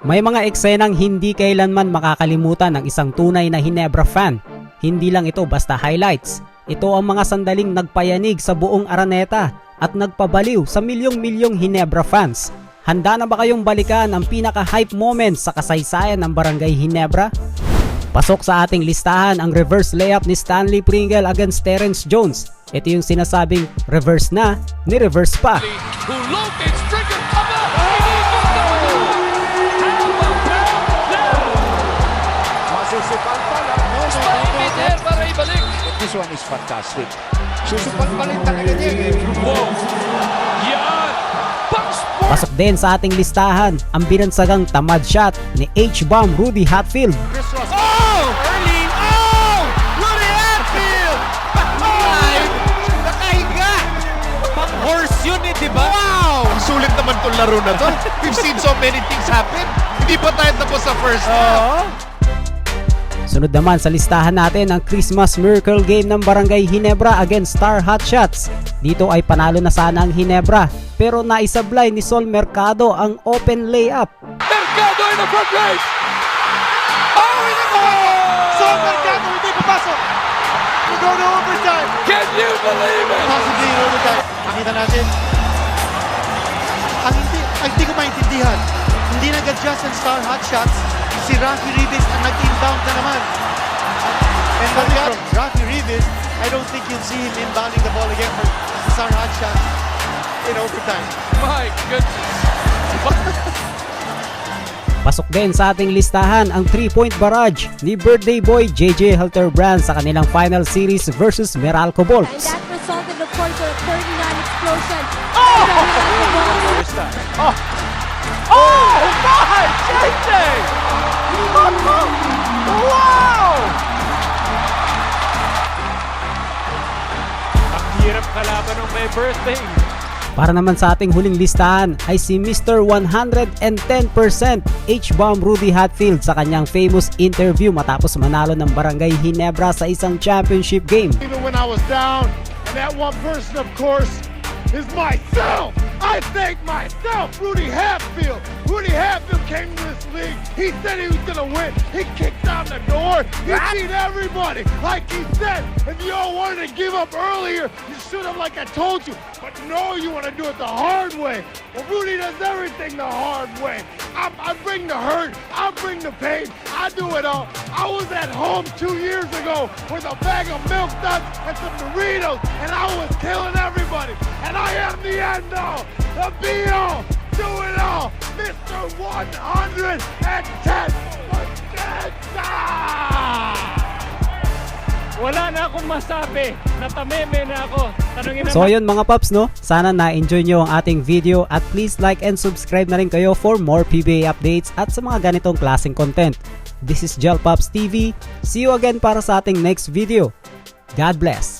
May mga eksenang hindi kailanman makakalimutan ng isang tunay na Ginebra fan. Hindi lang ito basta highlights. Ito ang mga sandaling nagpayanig sa buong Araneta at nagpabaliw sa milyong-milyong Ginebra fans. Handa na ba kayong balikan ang pinaka-hype moments sa kasaysayan ng Barangay Ginebra? Pasok sa ating listahan ang reverse layup ni Stanley Pringle against Terrence Jones. Ito yung sinasabing reverse na, ni-reverse pa. This one is fantastic. Susupat pa rin talaga niya. Wow! Yan! Pasok din sa ating listahan ang binansagang tamad shot ni H-Bomb Rudy Hatfield. Oh! Early! Oh! Rudy Hatfield! Live! Nakahiga! Pang-horse yun eh, di ba? Wow! Ang sulit naman tong laro na to. We've seen so many things happen. Hindi pa tayo tapos sa first half. Sunod naman sa listahan natin ang Christmas Miracle Game ng Barangay Ginebra against Star Hotshots. Dito ay panalo na sana ang Ginebra pero naisablay ni Sol Mercado ang open layup. Mercado in the front race! Oh, in the Sol Mercado hindi papasok! We go to overtime! Can you believe it? Possibly in overtime. Nakita natin. Ang hindi ko maintindihan. Hindi nag-adjust ang Star Hotshots. Si Rafi Rivas ang nag-inbound na naman. And from Rafi Rivas, I don't think you'll see him inbounding the ball again for Star Hotshots in overtime. My goodness! Pasok din sa ating listahan ang 3-point barrage ni birthday boy JJ Halterbrand sa kanilang final series versus Meralco Bolts. And that resulted of course in a 39 explosion. Oh! Oh my! JJ! Wow! Ang hirap kalaban ng may birthday. Para naman sa ating huling listahan ay si Mr. 110% H-Bomb Rudy Hatfield sa kanyang famous interview matapos manalo ng Barangay Ginebra sa isang championship game. Even when I was down, and that one person of course is myself. I thank myself, Rudy Hatfield. Rudy Hatfield came to this league. He said he was going to win. He kicked down the door. He beat everybody. Like he said, if you all wanted to give up earlier, you should have, like I told you. But no, you want to do it the hard way. Well, Rudy does everything the hard way. I bring the hurt. I bring the pain. I do it all. I was at home 2 years ago with a bag of milk duds and some Doritos, and I was killing everybody. And I am the end all, the be all, do it all, Mr. 110%. Wala na akong masabi. Natameme na ako. Tanungin na So yun mga paps no, sana na-enjoy nyo ang ating video at please like and subscribe na rin kayo for more PBA updates at sa mga ganitong klaseng content. This is Gel Pops TV. See you again para sa ating next video. God bless!